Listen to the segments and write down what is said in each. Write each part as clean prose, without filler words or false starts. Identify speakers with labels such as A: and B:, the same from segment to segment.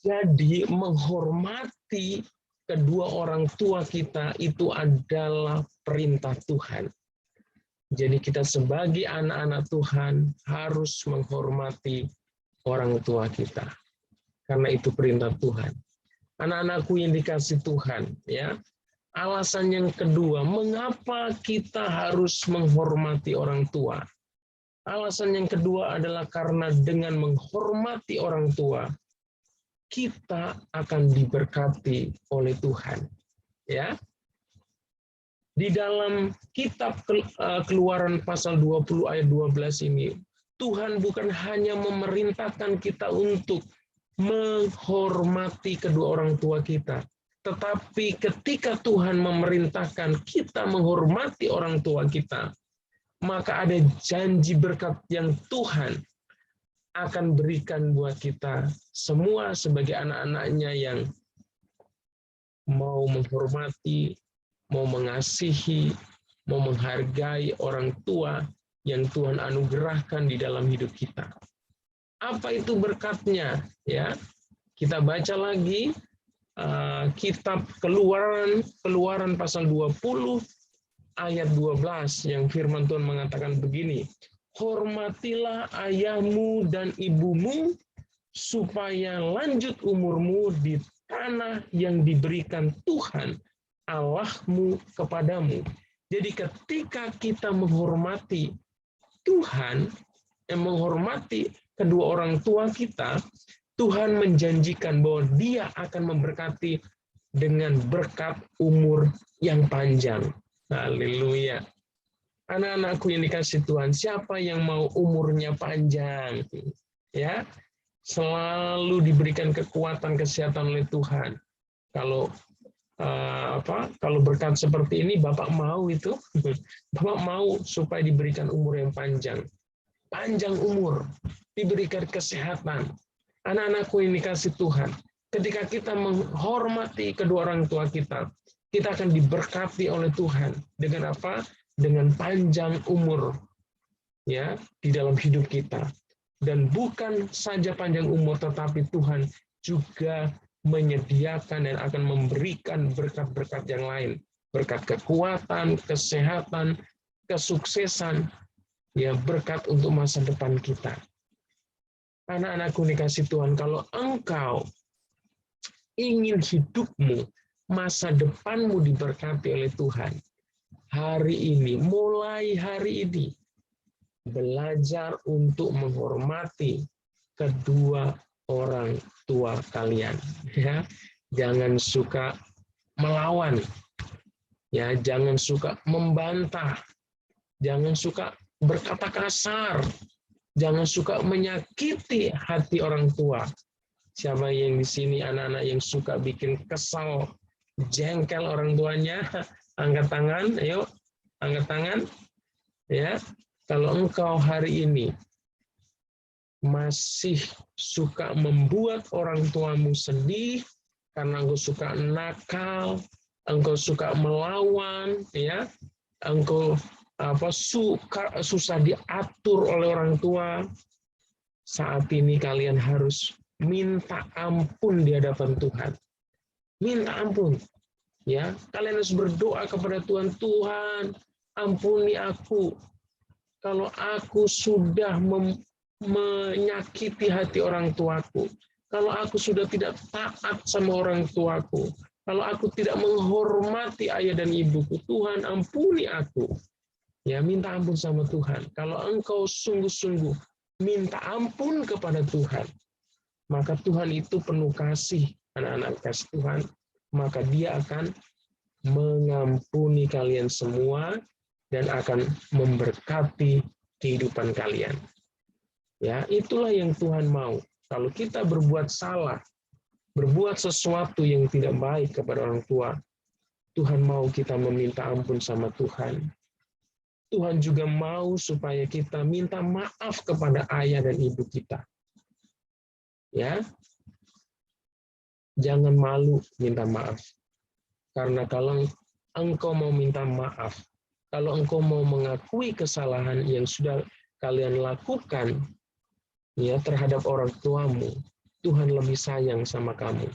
A: Jadi menghormati kedua orang tua kita itu adalah perintah Tuhan. Jadi kita sebagai anak-anak Tuhan harus menghormati orang tua kita. Karena itu perintah Tuhan. Anak-anakku yang dikasih Tuhan, ya. Alasan yang kedua, mengapa kita harus menghormati orang tua? Alasan yang kedua adalah karena dengan menghormati orang tua, kita akan diberkati oleh Tuhan. Ya. Di dalam kitab Keluaran pasal 20 ayat 12 ini, Tuhan bukan hanya memerintahkan kita untuk menghormati kedua orang tua kita, tetapi ketika Tuhan memerintahkan kita menghormati orang tua kita, maka ada janji berkat yang Tuhan akan berikan buat kita semua sebagai anak-anaknya yang mau menghormati, mau mengasihi, mau menghargai orang tua yang Tuhan anugerahkan di dalam hidup kita. Apa itu berkatnya? Ya, kita baca lagi kitab Keluaran pasal 20 ayat 12 yang firman Tuhan mengatakan begini, hormatilah ayahmu dan ibumu supaya lanjut umurmu di tanah yang diberikan Tuhan Allahmu kepadamu. Jadi ketika kita menghormati Tuhan, menghormati kedua orang tua kita, Tuhan menjanjikan bahwa Dia akan memberkati dengan berkat umur yang panjang. Haleluya. Anak-anakku yang dikasih Tuhan, siapa yang mau umurnya panjang? Ya, selalu diberikan kekuatan kesehatan oleh Tuhan. Kalau kalau berkat seperti ini Bapak mau itu, Bapak mau supaya diberikan umur yang panjang umur, diberikan kesehatan. Anak-anakku yang dikasih Tuhan, ketika kita menghormati kedua orang tua kita, kita akan diberkati oleh Tuhan dengan apa? Dengan panjang umur, ya, di dalam hidup kita. Dan bukan saja panjang umur, tetapi Tuhan juga menyediakan dan akan memberikan berkat-berkat yang lain, berkat kekuatan, kesehatan, kesuksesan, ya, berkat untuk masa depan kita. Anak-anakku dikasih Tuhan, kalau engkau ingin hidupmu, masa depanmu diberkati oleh Tuhan, hari ini, mulai hari ini, belajar untuk menghormati kedua orang tua kalian. Ya, jangan suka melawan, ya, jangan suka membantah, jangan suka berkata kasar, jangan suka menyakiti hati orang tua. Siapa yang di sini anak-anak yang suka bikin kesal, jengkel orang tuanya? Angkat tangan, ayo, angkat tangan. Ya, kalau engkau hari ini masih suka membuat orang tuamu sedih karena engkau suka nakal, engkau suka melawan, ya, engkau susah diatur oleh orang tua, saat ini kalian harus minta ampun di hadapan Tuhan. Minta ampun. Ya, kalian harus berdoa kepada Tuhan, Tuhan, ampuni aku. Kalau aku sudah menyakiti hati orang tuaku, kalau aku sudah tidak taat sama orang tuaku, kalau aku tidak menghormati ayah dan ibuku, Tuhan ampuni aku. Ya, minta ampun sama Tuhan. Kalau engkau sungguh-sungguh minta ampun kepada Tuhan, maka Tuhan itu penuh kasih, anak-anak kasih Tuhan, maka Dia akan mengampuni kalian semua dan akan memberkati kehidupan kalian. Ya, itulah yang Tuhan mau. Kalau kita berbuat salah, berbuat sesuatu yang tidak baik kepada orang tua, Tuhan mau kita meminta ampun sama Tuhan. Tuhan juga mau supaya kita minta maaf kepada ayah dan ibu kita. Ya, jangan malu minta maaf. Karena kalau engkau mau minta maaf, kalau engkau mau mengakui kesalahan yang sudah kalian lakukan, ya, terhadap orang tuamu, Tuhan lebih sayang sama kamu.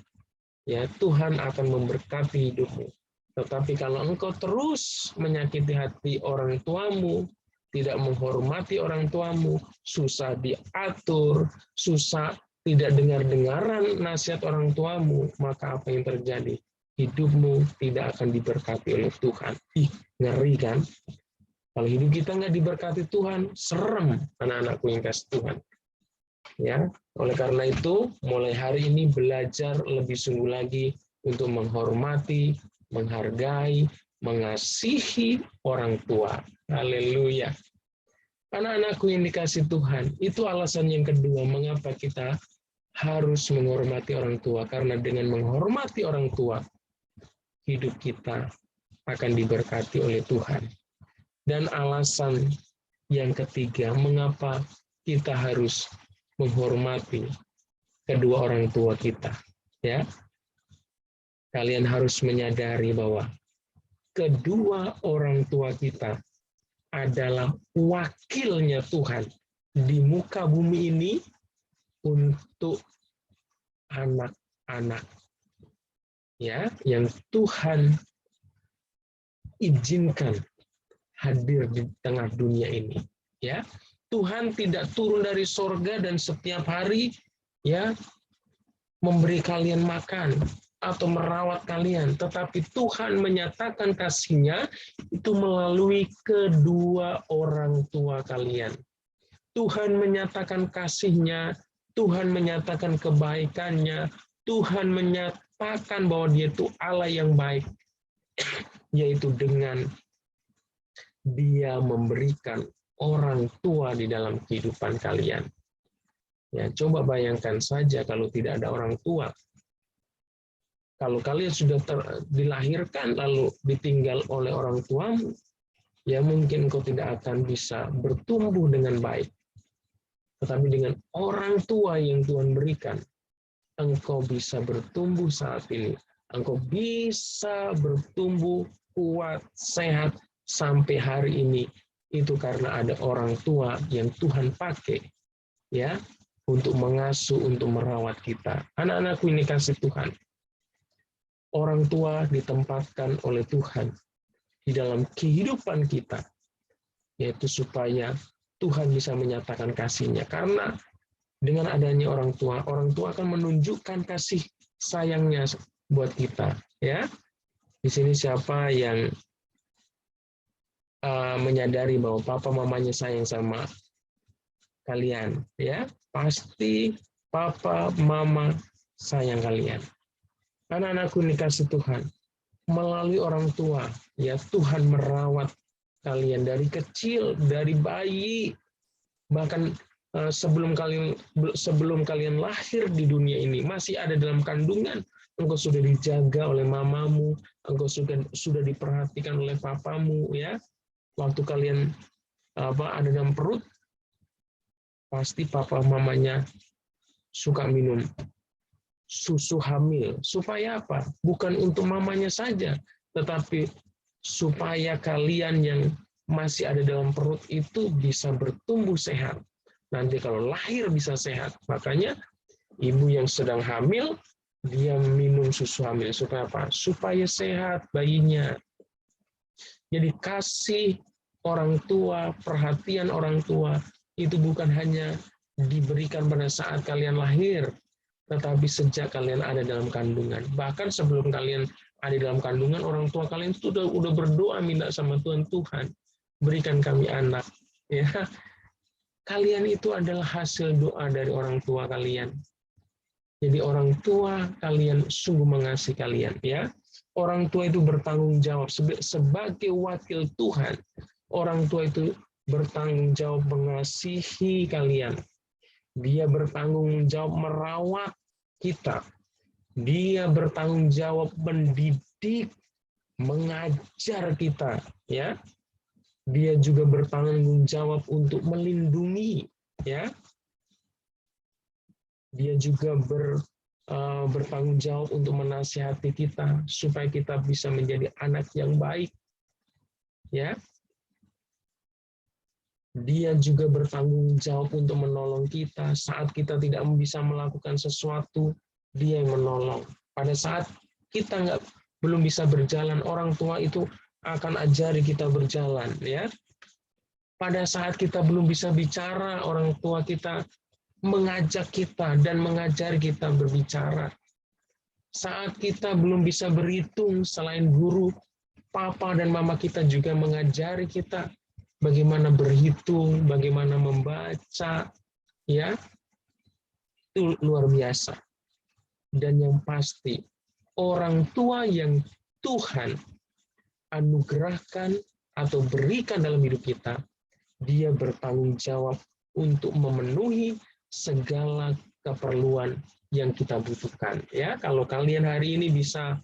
A: Ya, Tuhan akan memberkati hidupmu. Tetapi kalau engkau terus menyakiti hati orang tuamu, tidak menghormati orang tuamu, susah diatur, susah tidak dengar-dengaran nasihat orang tuamu, maka apa yang terjadi? Hidupmu tidak akan diberkati oleh Tuhan. Ih, ngeri kan? Kalau hidup kita nggak diberkati Tuhan, serem anak-anakku yang kasih Tuhan. Ya, oleh karena itu, mulai hari ini belajar lebih sungguh lagi untuk menghormati, menghargai, mengasihi orang tua. Haleluya. Anak-anakku yang dikasih Tuhan, itu alasan yang kedua mengapa kita harus menghormati orang tua. Karena dengan menghormati orang tua, hidup kita akan diberkati oleh Tuhan. Dan alasan yang ketiga, mengapa kita harus menghormati kedua orang tua kita. Ya, kalian harus menyadari bahwa kedua orang tua kita adalah wakilnya Tuhan di muka bumi ini untuk anak-anak, ya, yang Tuhan izinkan hadir di tengah dunia ini. Ya, Tuhan tidak turun dari sorga dan setiap hari ya memberi kalian makan atau merawat kalian, tetapi Tuhan menyatakan kasih-Nya itu melalui kedua orang tua kalian. Tuhan menyatakan kasih-Nya, Tuhan menyatakan kebaikan-Nya, Tuhan menyatakan bahwa Dia itu Allah yang baik, yaitu dengan Dia memberikan orang tua di dalam kehidupan kalian. Ya, coba bayangkan saja kalau tidak ada orang tua. Kalau kalian sudah dilahirkan lalu ditinggal oleh orang tuamu, ya mungkin engkau tidak akan bisa bertumbuh dengan baik. Tetapi dengan orang tua yang Tuhan berikan, engkau bisa bertumbuh saat ini. Engkau bisa bertumbuh kuat, sehat, sampai hari ini. Itu karena ada orang tua yang Tuhan pakai, ya, untuk mengasuh, untuk merawat kita. Anak-anakku ini kasih Tuhan. Orang tua ditempatkan oleh Tuhan di dalam kehidupan kita, yaitu supaya Tuhan bisa menyatakan kasih-Nya. Karena dengan adanya orang tua akan menunjukkan kasih sayangnya buat kita. Ya, di sini siapa yang menyadari bahwa papa mamanya sayang sama kalian? Ya, pasti papa mama sayang kalian. Anak-anakku dikasih Tuhan, melalui orang tua, ya Tuhan merawat kalian dari kecil, dari bayi, bahkan sebelum kalian lahir di dunia ini, masih ada dalam kandungan, engkau sudah dijaga oleh mamamu, engkau sudah diperhatikan oleh papamu, ya. Waktu kalian ada dalam perut, pasti papa mamanya suka minum susu hamil. Supaya apa? Bukan untuk mamanya saja, tetapi supaya kalian yang masih ada dalam perut itu bisa bertumbuh sehat. Nanti kalau lahir bisa sehat. Makanya ibu yang sedang hamil, dia minum susu hamil. Supaya apa? Supaya sehat bayinya. Jadi kasih orang tua, perhatian orang tua, itu bukan hanya diberikan pada saat kalian lahir, tetapi sejak kalian ada dalam kandungan. Bahkan sebelum kalian ada dalam kandungan, orang tua kalian itu udah berdoa minta sama Tuhan, Tuhan, berikan kami anak. Ya, kalian itu adalah hasil doa dari orang tua kalian. Jadi orang tua kalian sungguh mengasihi kalian. Ya, orang tua itu bertanggung jawab sebagai wakil Tuhan. Orang tua itu bertanggung jawab mengasihi kalian. Dia bertanggung jawab merawat kita. Dia bertanggung jawab mendidik, mengajar kita, ya. Dia juga bertanggung jawab untuk melindungi, ya. Dia juga bertanggung jawab untuk menasihati kita supaya kita bisa menjadi anak yang baik, ya. Dia juga bertanggung jawab untuk menolong kita saat kita tidak bisa melakukan sesuatu. Dia yang menolong. Pada saat kita belum bisa berjalan, orang tua itu akan ajari kita berjalan, ya. Pada saat kita belum bisa bicara, orang tua kita mengajak kita dan mengajari kita berbicara. Saat kita belum bisa berhitung, selain guru, papa dan mama kita juga mengajari kita bagaimana berhitung, bagaimana membaca, ya. Itu luar biasa. Dan yang pasti, orang tua yang Tuhan anugerahkan atau berikan dalam hidup kita, dia bertanggung jawab untuk memenuhi segala keperluan yang kita butuhkan. Ya, kalau kalian hari ini bisa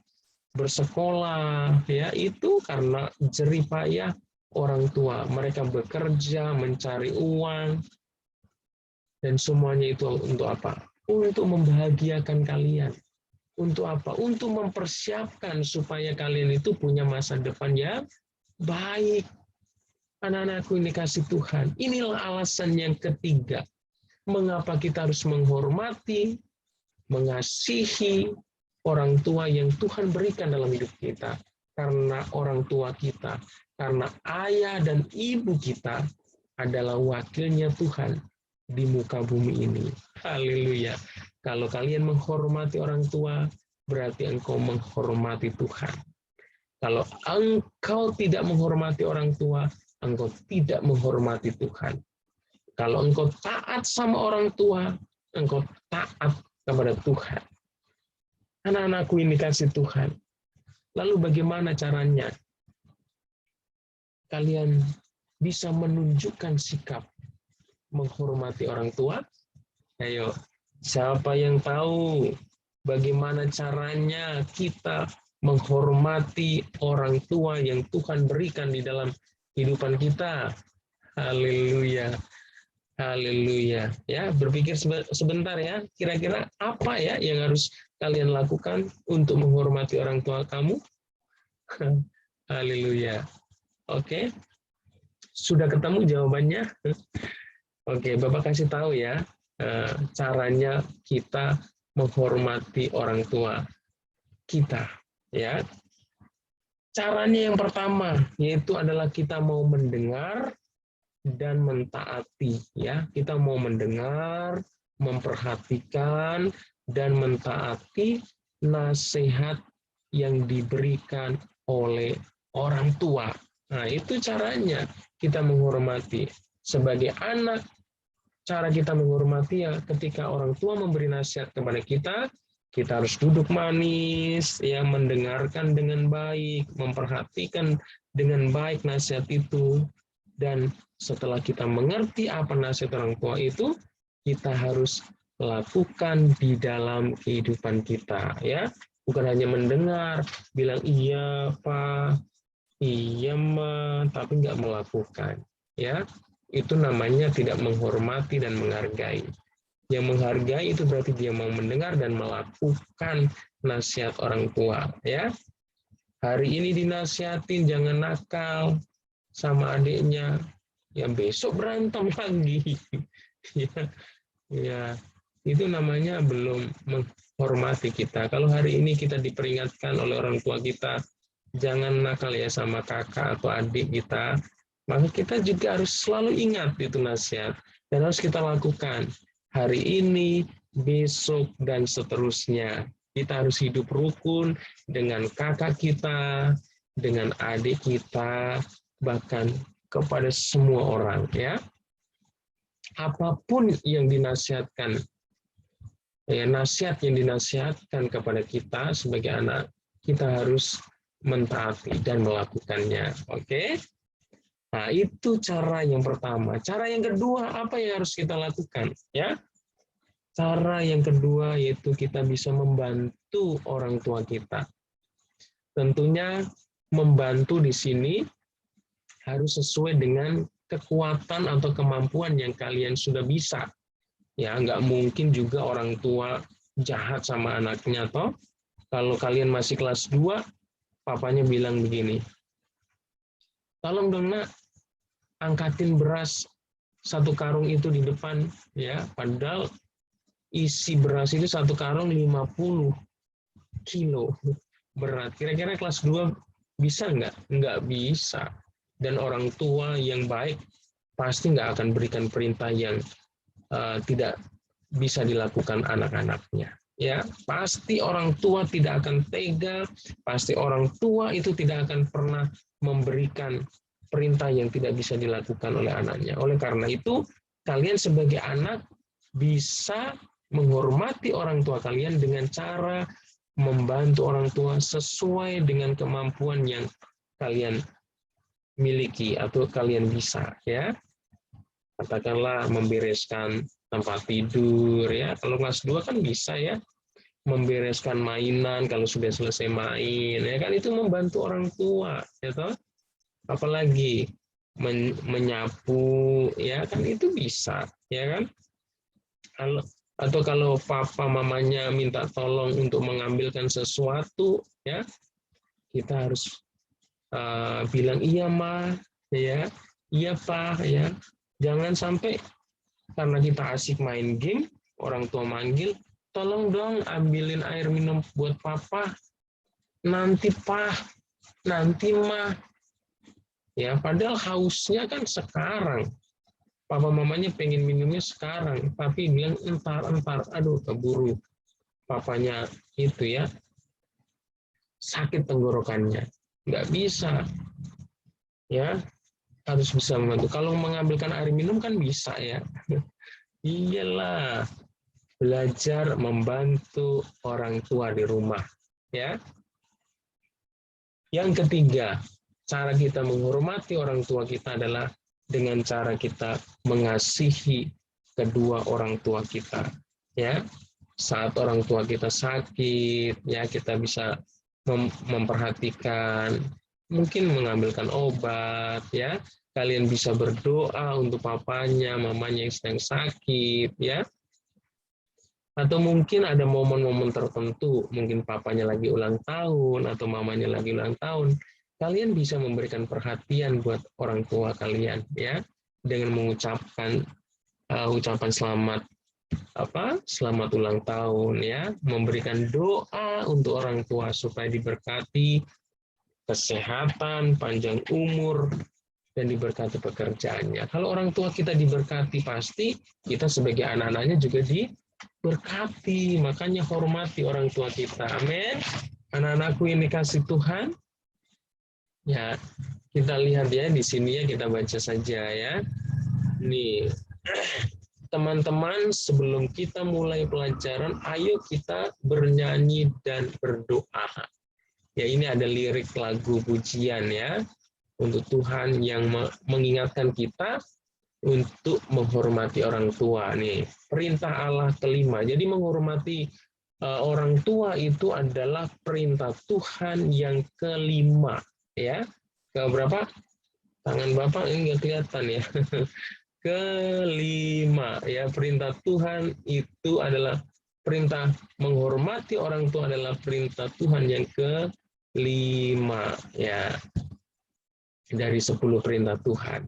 A: bersekolah, ya itu karena jerih payah orang tua. Mereka bekerja, mencari uang, dan semuanya itu untuk apa? Untuk membahagiakan kalian. Untuk apa? Untuk mempersiapkan supaya kalian itu punya masa depan yang baik. Anak-anakku ini kasih Tuhan. Inilah alasan yang ketiga. Mengapa kita harus menghormati, mengasihi orang tua yang Tuhan berikan dalam hidup kita. Karena orang tua kita, karena ayah dan ibu kita adalah wakilnya Tuhan di muka bumi ini. Haleluya. Kalau kalian menghormati orang tua, berarti engkau menghormati Tuhan. Kalau engkau tidak menghormati orang tua, engkau tidak menghormati Tuhan. Kalau engkau taat sama orang tua, engkau taat kepada Tuhan. Anak-anakku ini kasih Tuhan. Lalu bagaimana caranya? Kalian bisa menunjukkan sikap menghormati orang tua? Ayo, siapa yang tahu bagaimana caranya kita menghormati orang tua yang Tuhan berikan di dalam kehidupan kita? Haleluya. Haleluya. Ya, berpikir sebentar ya, kira-kira apa ya yang harus kalian lakukan untuk menghormati orang tua kamu? Haleluya. Oke. Sudah ketemu jawabannya? Oke, Bapak kasih tahu ya, caranya kita menghormati orang tua kita. Ya, caranya yang pertama yaitu adalah kita mau mendengar dan mentaati. Ya, kita mau mendengar, memperhatikan dan mentaati nasihat yang diberikan oleh orang tua. Nah, itu caranya kita menghormati. Sebagai anak, cara kita menghormati ya ketika orang tua memberi nasihat kepada kita harus duduk manis, ya mendengarkan dengan baik, memperhatikan dengan baik nasihat itu, dan setelah kita mengerti apa nasihat orang tua itu, kita harus lakukan di dalam kehidupan kita, ya. Bukan hanya mendengar, bilang iya Pak, iya Ma, tapi nggak melakukan, ya. Itu namanya tidak menghormati dan menghargai. Yang menghargai itu berarti dia mau mendengar dan melakukan nasihat orang tua, ya. Hari ini dinasihatin jangan nakal sama adiknya, ya besok berantem lagi. ya, itu namanya belum menghormati kita. Kalau hari ini kita diperingatkan oleh orang tua kita, jangan nakal ya sama kakak atau adik kita, maka kita juga harus selalu ingat itu nasihat dan harus kita lakukan hari ini, besok, dan seterusnya. Kita harus hidup rukun dengan kakak kita, dengan adik kita, bahkan kepada semua orang. Ya, apapun yang dinasihatkan, ya, nasihat yang dinasihatkan kepada kita sebagai anak, kita harus mentaati dan melakukannya. Oke? Nah, itu cara yang pertama. Cara yang kedua, apa yang harus kita lakukan? Ya, cara yang kedua yaitu kita bisa membantu orang tua kita. Tentunya membantu di sini harus sesuai dengan kekuatan atau kemampuan yang kalian sudah bisa. Ya, nggak mungkin juga orang tua jahat sama anaknya, toh. Kalau kalian masih kelas 2, papanya bilang begini, tolong dong nak, angkatin beras satu karung itu di depan, ya, padahal isi beras itu satu karung 50 kilo berat. Kira-kira kelas 2 bisa nggak? Nggak bisa. Dan orang tua yang baik pasti nggak akan berikan perintah yang tidak bisa dilakukan anak-anaknya. Ya, pasti orang tua tidak akan tega, pasti orang tua itu tidak akan pernah memberikan perintah yang tidak bisa dilakukan oleh anaknya. Oleh karena itu, kalian sebagai anak bisa menghormati orang tua kalian dengan cara membantu orang tua sesuai dengan kemampuan yang kalian miliki atau kalian bisa, ya. Katakanlah membereskan tempat tidur, ya. Kalau kelas 2 kan bisa, ya, membereskan mainan kalau sudah selesai main, ya kan, itu membantu orang tua, ya toh. Apalagi menyapu, ya kan, itu bisa, ya kan. Atau kalau papa mamanya minta tolong untuk mengambilkan sesuatu, ya, kita harus bilang iya ma, ya, iya pak, ya. Jangan sampai karena kita asik main game, orang tua manggil, tolong dong ambilin air minum buat papa, nanti pak, nanti mah. Ya, padahal hausnya kan sekarang. Papa mamanya pengen minumnya sekarang, tapi bilang entar, aduh keburu papanya itu, ya, sakit tenggorokannya. Nggak bisa, ya, harus bisa membantu. Kalau mengambilkan air minum kan bisa, ya. Iyalah, belajar membantu orang tua di rumah, ya. Yang ketiga, cara kita menghormati orang tua kita adalah dengan cara kita mengasihi kedua orang tua kita, ya. Saat orang tua kita sakit, ya, kita bisa memperhatikan, mungkin mengambilkan obat, ya. Kalian bisa berdoa untuk papanya, mamanya yang sedang sakit, ya. Atau mungkin ada momen-momen tertentu, mungkin papanya lagi ulang tahun atau mamanya lagi ulang tahun, kalian bisa memberikan perhatian buat orang tua kalian, ya, dengan mengucapkan ucapan selamat ulang tahun, ya, memberikan doa untuk orang tua supaya diberkati kesehatan, panjang umur, dan diberkati pekerjaannya. Kalau orang tua kita diberkati, pasti kita sebagai anak-anaknya juga diberkati. Makanya hormati orang tua kita. Amin. Anak-anakku yang dikasih Tuhan, ya, kita lihat, ya, di sini, ya, kita baca saja, ya. Nih, teman-teman, sebelum kita mulai pelajaran, ayo kita bernyanyi dan berdoa. Ya, ini ada lirik lagu pujian, ya, untuk Tuhan yang mengingatkan kita untuk menghormati orang tua. Nih, perintah Allah kelima. Jadi menghormati orang tua itu adalah perintah Tuhan yang kelima, ya. Ke berapa? Tangan Bapak ini nggak kelihatan, ya. Kelima, ya, perintah Tuhan itu adalah perintah menghormati orang tua adalah perintah Tuhan yang kelima, ya, dari 10 perintah Tuhan.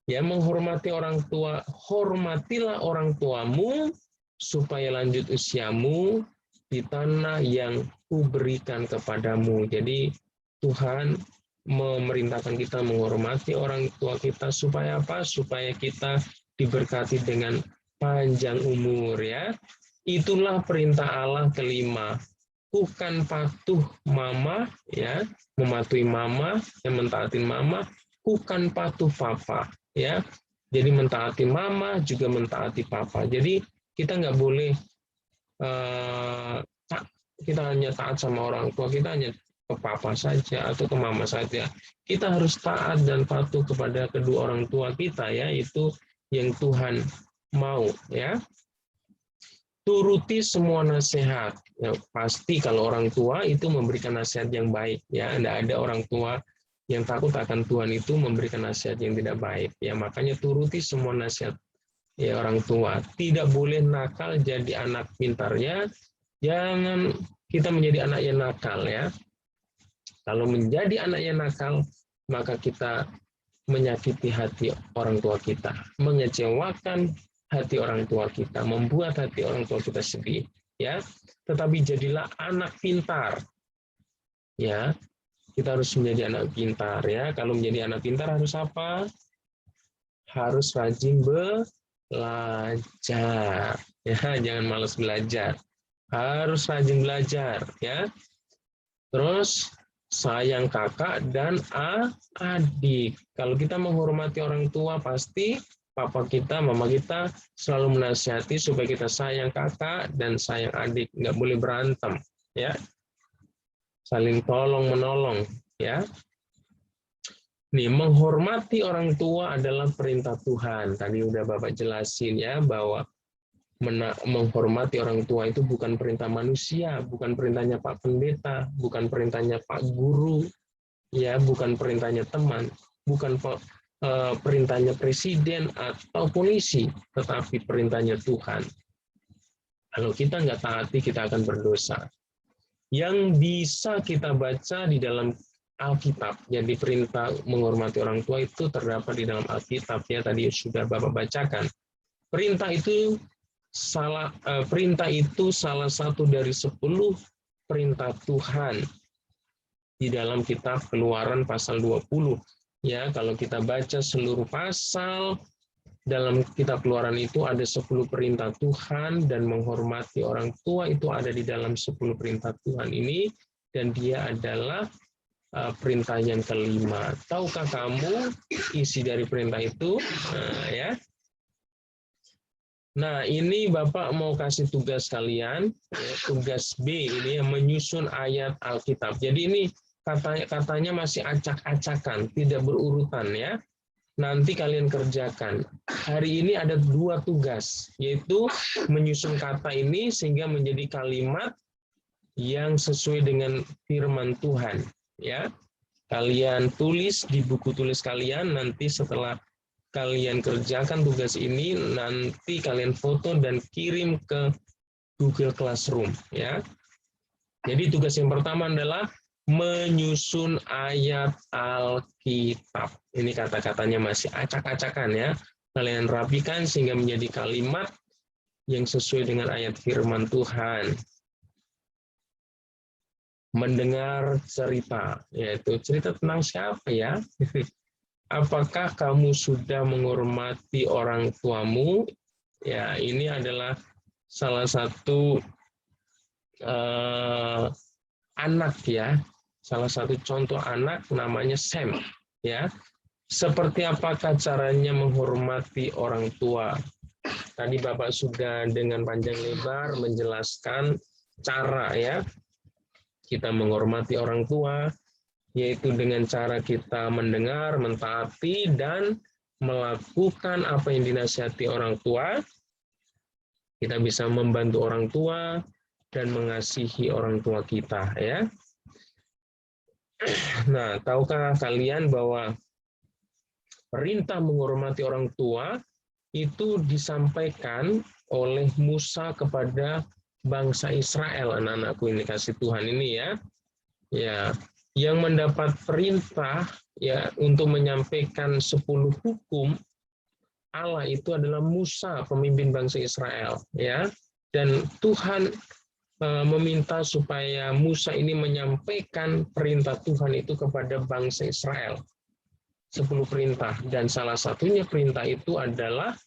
A: Ya, menghormati orang tua, hormatilah orang tuamu supaya lanjut usiamu di tanah yang kuberikan kepadamu. Jadi Tuhan memerintahkan kita menghormati orang tua kita supaya apa? Supaya kita diberkati dengan panjang umur, ya. Itulah perintah Allah kelima. Bukan patuh mama, ya, mematuhi mama, yang mentaatin mama, bukan patuh papa, ya. Jadi mentaati mama juga mentaati papa. Jadi kita nggak boleh kita hanya taat sama orang tua, kita hanya ke papa saja atau ke mama saja. Kita harus taat dan patuh kepada kedua orang tua kita, ya, itu yang Tuhan mau, ya. Turuti semua nasihat. Ya, pasti kalau orang tua itu memberikan nasihat yang baik, ya. Tidak ada orang tua yang takut akan Tuhan itu memberikan nasihat yang tidak baik, ya. Makanya turuti semua nasihat, ya, orang tua. Tidak boleh nakal jadi anak pintarnya. Jangan kita menjadi anak yang nakal, ya. Kalau menjadi anak yang nakal, maka kita menyakiti hati orang tua kita, mengecewakan hati orang tua kita, membuat hati orang tua kita sedih, ya. Tetapi jadilah anak pintar, ya. Kita harus menjadi anak pintar, ya. Kalau menjadi anak pintar harus apa? Harus rajin belajar, ya. Jangan malas belajar, harus rajin belajar, ya. Terus sayang kakak dan adik. Kalau kita menghormati orang tua, pasti papa kita, mama kita selalu menasihati supaya kita sayang kakak dan sayang adik. Nggak boleh berantem, ya. Saling tolong menolong, ya. Nih, menghormati orang tua adalah perintah Tuhan. Tadi udah Bapak jelasin, ya, bahwa menghormati orang tua itu bukan perintah manusia, bukan perintahnya Pak Pendeta, bukan perintahnya Pak Guru, ya, bukan perintahnya teman, bukan perintahnya presiden atau polisi, tetapi perintahnya Tuhan. Kalau kita nggak taati, kita akan berdosa. Yang bisa kita baca di dalam Alkitab, jadi perintah menghormati orang tua itu terdapat di dalam Alkitab, ya, tadi sudah Bapak bacakan. Perintah itu salah satu dari 10 perintah Tuhan di dalam kitab Keluaran pasal 20. Ya, kalau kita baca seluruh pasal dalam kitab Keluaran itu ada 10 perintah Tuhan, dan menghormati orang tua itu ada di dalam 10 perintah Tuhan ini, dan dia adalah perintah yang kelima. Tahukah kamu isi dari perintah itu? Ya. Nah, ini Bapak mau kasih tugas kalian, ya, tugas B ini yang menyusun ayat Alkitab. Jadi ini katanya masih acak-acakan, tidak berurutan, ya. Nanti kalian kerjakan. Hari ini ada 2 tugas, yaitu menyusun kata ini sehingga menjadi kalimat yang sesuai dengan firman Tuhan, ya. Kalian tulis di buku tulis kalian, nanti setelah kalian kerjakan tugas ini, nanti kalian foto dan kirim ke Google Classroom, ya. Jadi tugas yang pertama adalah menyusun ayat Alkitab. Ini kata-katanya masih acak-acakan, ya. Kalian rapikan sehingga menjadi kalimat yang sesuai dengan ayat firman Tuhan. Mendengar cerita, yaitu cerita tentang siapa, ya? Apakah kamu sudah menghormati orang tuamu? Ya, ini adalah salah satu anak, ya. Salah satu contoh anak namanya Sam, ya. Seperti apakah caranya menghormati orang tua? Tadi Bapak sudah dengan panjang lebar menjelaskan cara, ya, kita menghormati orang tua, yaitu dengan cara kita mendengar, mentaati, dan melakukan apa yang dinasihati orang tua. Kita bisa membantu orang tua dan mengasihi orang tua kita, ya. Nah, tahukah kalian bahwa perintah menghormati orang tua itu disampaikan oleh Musa kepada bangsa Israel, anak-anakku ini kasih Tuhan ini, ya. Ya, yang mendapat perintah, ya, untuk menyampaikan 10 hukum Allah itu adalah Musa, pemimpin bangsa Israel, ya. Dan Tuhan meminta supaya Musa ini menyampaikan perintah Tuhan itu kepada bangsa Israel. 10 perintah, dan salah satunya perintah itu adalah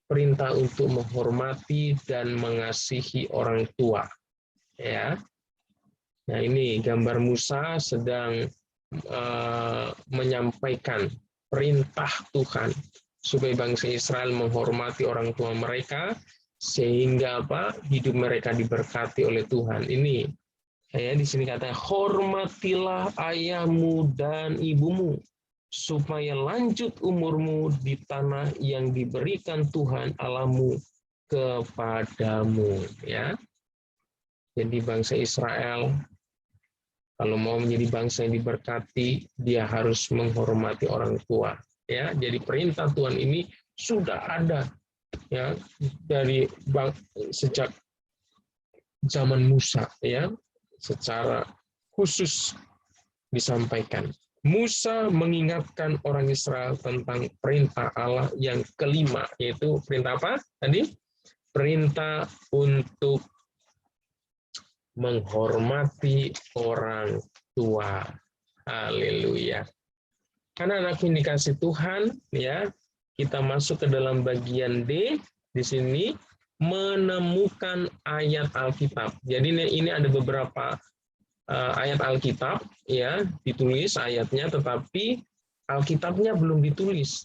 A: perintah untuk menghormati dan mengasihi orang tua, ya. Nah, ini gambar Musa sedang menyampaikan perintah Tuhan supaya bangsa Israel menghormati orang tua mereka, sehingga apa? Hidup mereka diberkati oleh Tuhan. Ini, ya, di sini kata, hormatilah ayahmu dan ibumu, supaya lanjut umurmu di tanah yang diberikan Tuhan Allahmu kepadamu, ya. Jadi bangsa Israel kalau mau menjadi bangsa yang diberkati, dia harus menghormati orang tua, ya. Jadi perintah Tuhan ini sudah ada, ya, dari sejak zaman Musa, ya, secara khusus disampaikan. Musa mengingatkan orang Israel tentang perintah Allah yang kelima, yaitu perintah apa tadi? Perintah untuk menghormati orang tua. Haleluya. Karena anak yang dikasih Tuhan, ya, kita masuk ke dalam bagian D di sini, menemukan ayat Alkitab. Jadi ini ada beberapa ayat Alkitab, ya, ditulis ayatnya, tetapi Alkitabnya belum ditulis.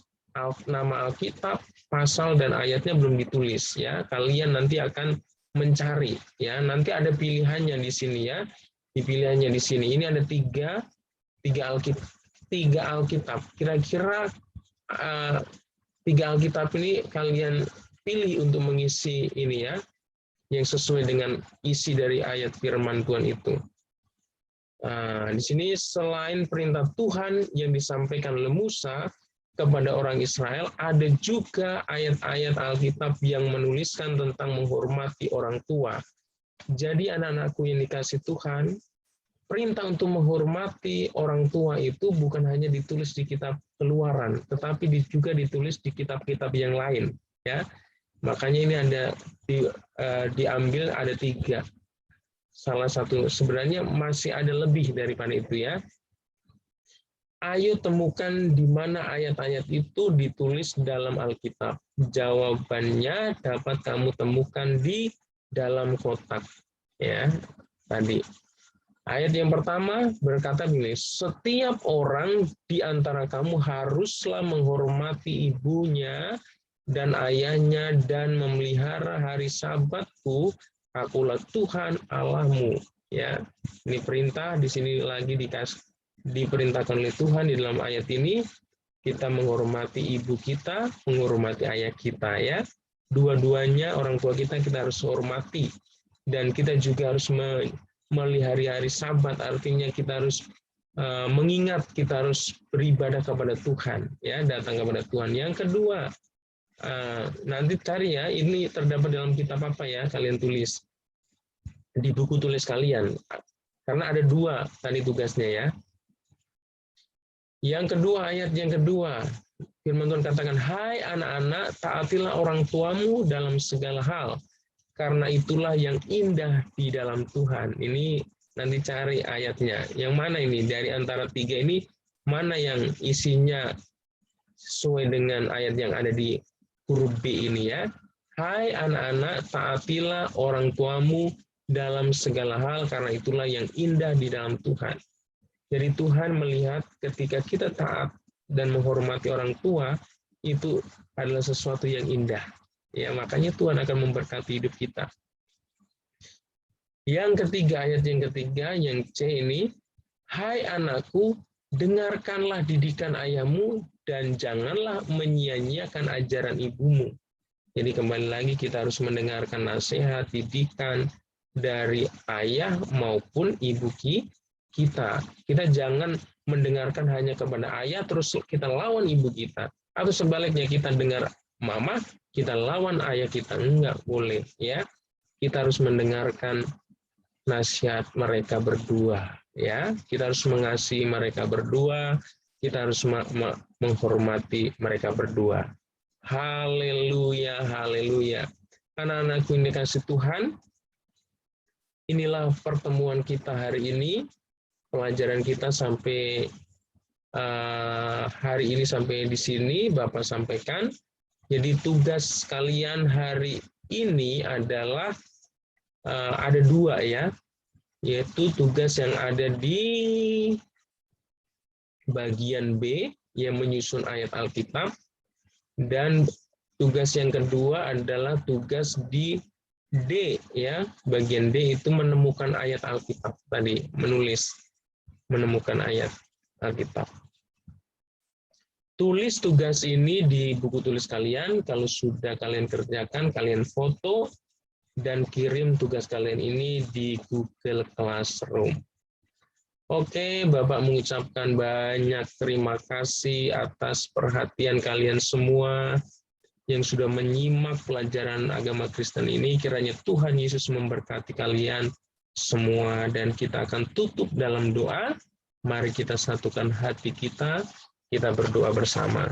A: Nama Alkitab, pasal dan ayatnya belum ditulis, ya. Kalian nanti akan mencari, ya. Nanti ada pilihannya di sini, ya. Di pilihannya di sini. Ini ada tiga Alkitab. Kira-kira tiga Alkitab ini kalian pilih untuk mengisi ini, ya, yang sesuai dengan isi dari ayat firman Tuhan itu. Di sini selain perintah Tuhan yang disampaikan oleh Musa kepada orang Israel, ada juga ayat-ayat Alkitab yang menuliskan tentang menghormati orang tua. Jadi anak-anakku yang dikasih Tuhan, perintah untuk menghormati orang tua itu bukan hanya ditulis di kitab Keluaran, tetapi juga ditulis di kitab-kitab yang lain. Ya, makanya ini ada diambil ada tiga. Salah satu, sebenarnya masih ada lebih daripada itu, ya. Ayo temukan di mana ayat-ayat itu ditulis dalam Alkitab. Jawabannya dapat kamu temukan di dalam kotak, ya. Tadi ayat yang pertama berkata begini, setiap orang di antara kamu haruslah menghormati ibunya dan ayahnya dan memelihara hari Sabatku. Akulah Tuhan Allahmu. Ya, ini perintah di sini lagi diperintahkan oleh Tuhan di dalam ayat ini. Kita menghormati ibu kita, menghormati ayah kita, ya. Dua-duanya orang tua kita harus hormati, dan kita juga harus melihara hari Sabat. Artinya kita harus mengingat, kita harus beribadah kepada Tuhan, ya, datang kepada Tuhan. Yang kedua, nanti cari, ya, ini terdapat dalam kitab apa, ya, kalian tulis di buku tulis kalian, karena ada dua tadi tugasnya, ya. Yang kedua, ayat yang kedua, firman Tuhan katakan, hai anak-anak, taatilah orang tuamu dalam segala hal, karena itulah yang indah di dalam Tuhan. Ini nanti cari ayatnya, yang mana ini dari antara tiga ini, mana yang isinya sesuai dengan ayat yang ada di huruf B ini, ya. Hai anak-anak, taatilah orang tuamu dalam segala hal, karena itulah yang indah di dalam Tuhan. Jadi Tuhan melihat ketika kita taat dan menghormati orang tua, itu adalah sesuatu yang indah. Ya, makanya Tuhan akan memberkati hidup kita. Yang ketiga, ayat yang ketiga, yang C ini, hai anakku, dengarkanlah didikan ayahmu dan janganlah menyia-nyiakan ajaran ibumu. Jadi kembali lagi kita harus mendengarkan nasihat, didikan dari ayah maupun ibu kita. Kita jangan mendengarkan hanya kepada ayah terus kita lawan ibu kita. Atau sebaliknya kita dengar mama, kita lawan ayah kita. Enggak boleh, ya. Kita harus mendengarkan nasihat mereka berdua, ya. Kita harus mengasihi mereka berdua, kita harus menghormati mereka berdua. Haleluya, haleluya. Anak-anakku yang dikasih Tuhan, inilah pertemuan kita hari ini. Pelajaran kita sampai hari ini sampai di sini Bapak sampaikan. Jadi tugas kalian hari ini adalah ada dua, ya, yaitu tugas yang ada di bagian B yang menyusun ayat Alkitab, dan tugas yang kedua adalah tugas di D, ya, bagian D itu menemukan ayat Alkitab tadi, menemukan ayat Alkitab. Tulis tugas ini di buku tulis kalian. Kalau sudah kalian kerjakan, kalian foto dan kirim tugas kalian ini di Google Classroom. Oke, Bapak mengucapkan banyak terima kasih atas perhatian kalian semua yang sudah menyimak pelajaran agama Kristen ini. Kiranya Tuhan Yesus memberkati kalian semua, dan kita akan tutup dalam doa. Mari kita satukan hati kita berdoa bersama.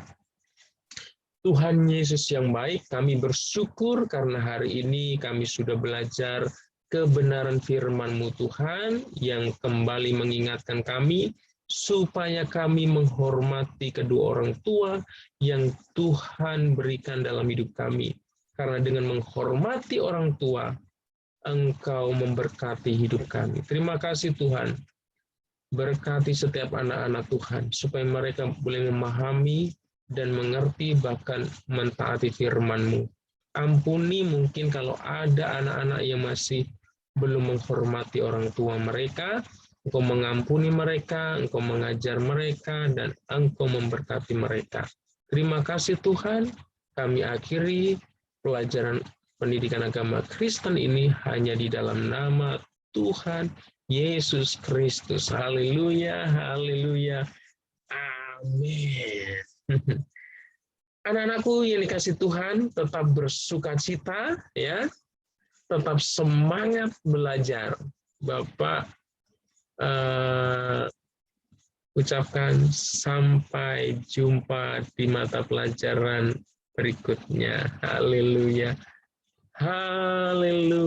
A: Tuhan Yesus yang baik, kami bersyukur karena hari ini kami sudah belajar kebenaran firman-Mu Tuhan yang kembali mengingatkan kami supaya kami menghormati kedua orang tua yang Tuhan berikan dalam hidup kami. Karena dengan menghormati orang tua, Engkau memberkati hidup kami. Terima kasih Tuhan. Berkati setiap anak-anak Tuhan, supaya mereka boleh memahami dan mengerti bahkan mentaati firman-Mu. Ampuni mungkin kalau ada anak-anak yang masih belum menghormati orang tua mereka, Engkau mengampuni mereka, Engkau mengajar mereka, dan Engkau memberkati mereka. Terima kasih Tuhan, kami akhiri pelajaran pendidikan agama Kristen ini hanya di dalam nama Tuhan Yesus Kristus. Haleluya, haleluya, amin. Anak-anakku yang dikasih Tuhan, tetap bersukacita, ya, tetap semangat belajar. Bapak ucapkan sampai jumpa di mata pelajaran berikutnya. Haleluya, haleluya.